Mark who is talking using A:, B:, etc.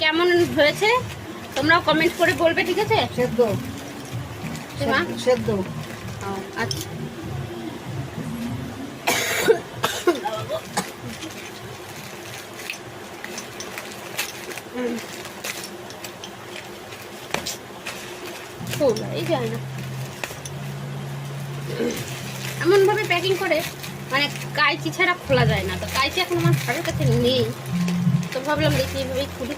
A: কেমন হয়েছে তোমরাও কমেন্ট করে বলবে, ঠিক আছে?
B: সেদ্ধ
A: মা
B: সেদ্ধ।
A: আচ্ছা খোলাই যায় না, এমন ভাবে প্যাকিং করে মানে কাঁচি ছাড়া খোলা যায় না। তো কাঁচি এখন আমার ঘরের কাছে নেই, তো ভাবলাম দেখি এইভাবেই খুলি।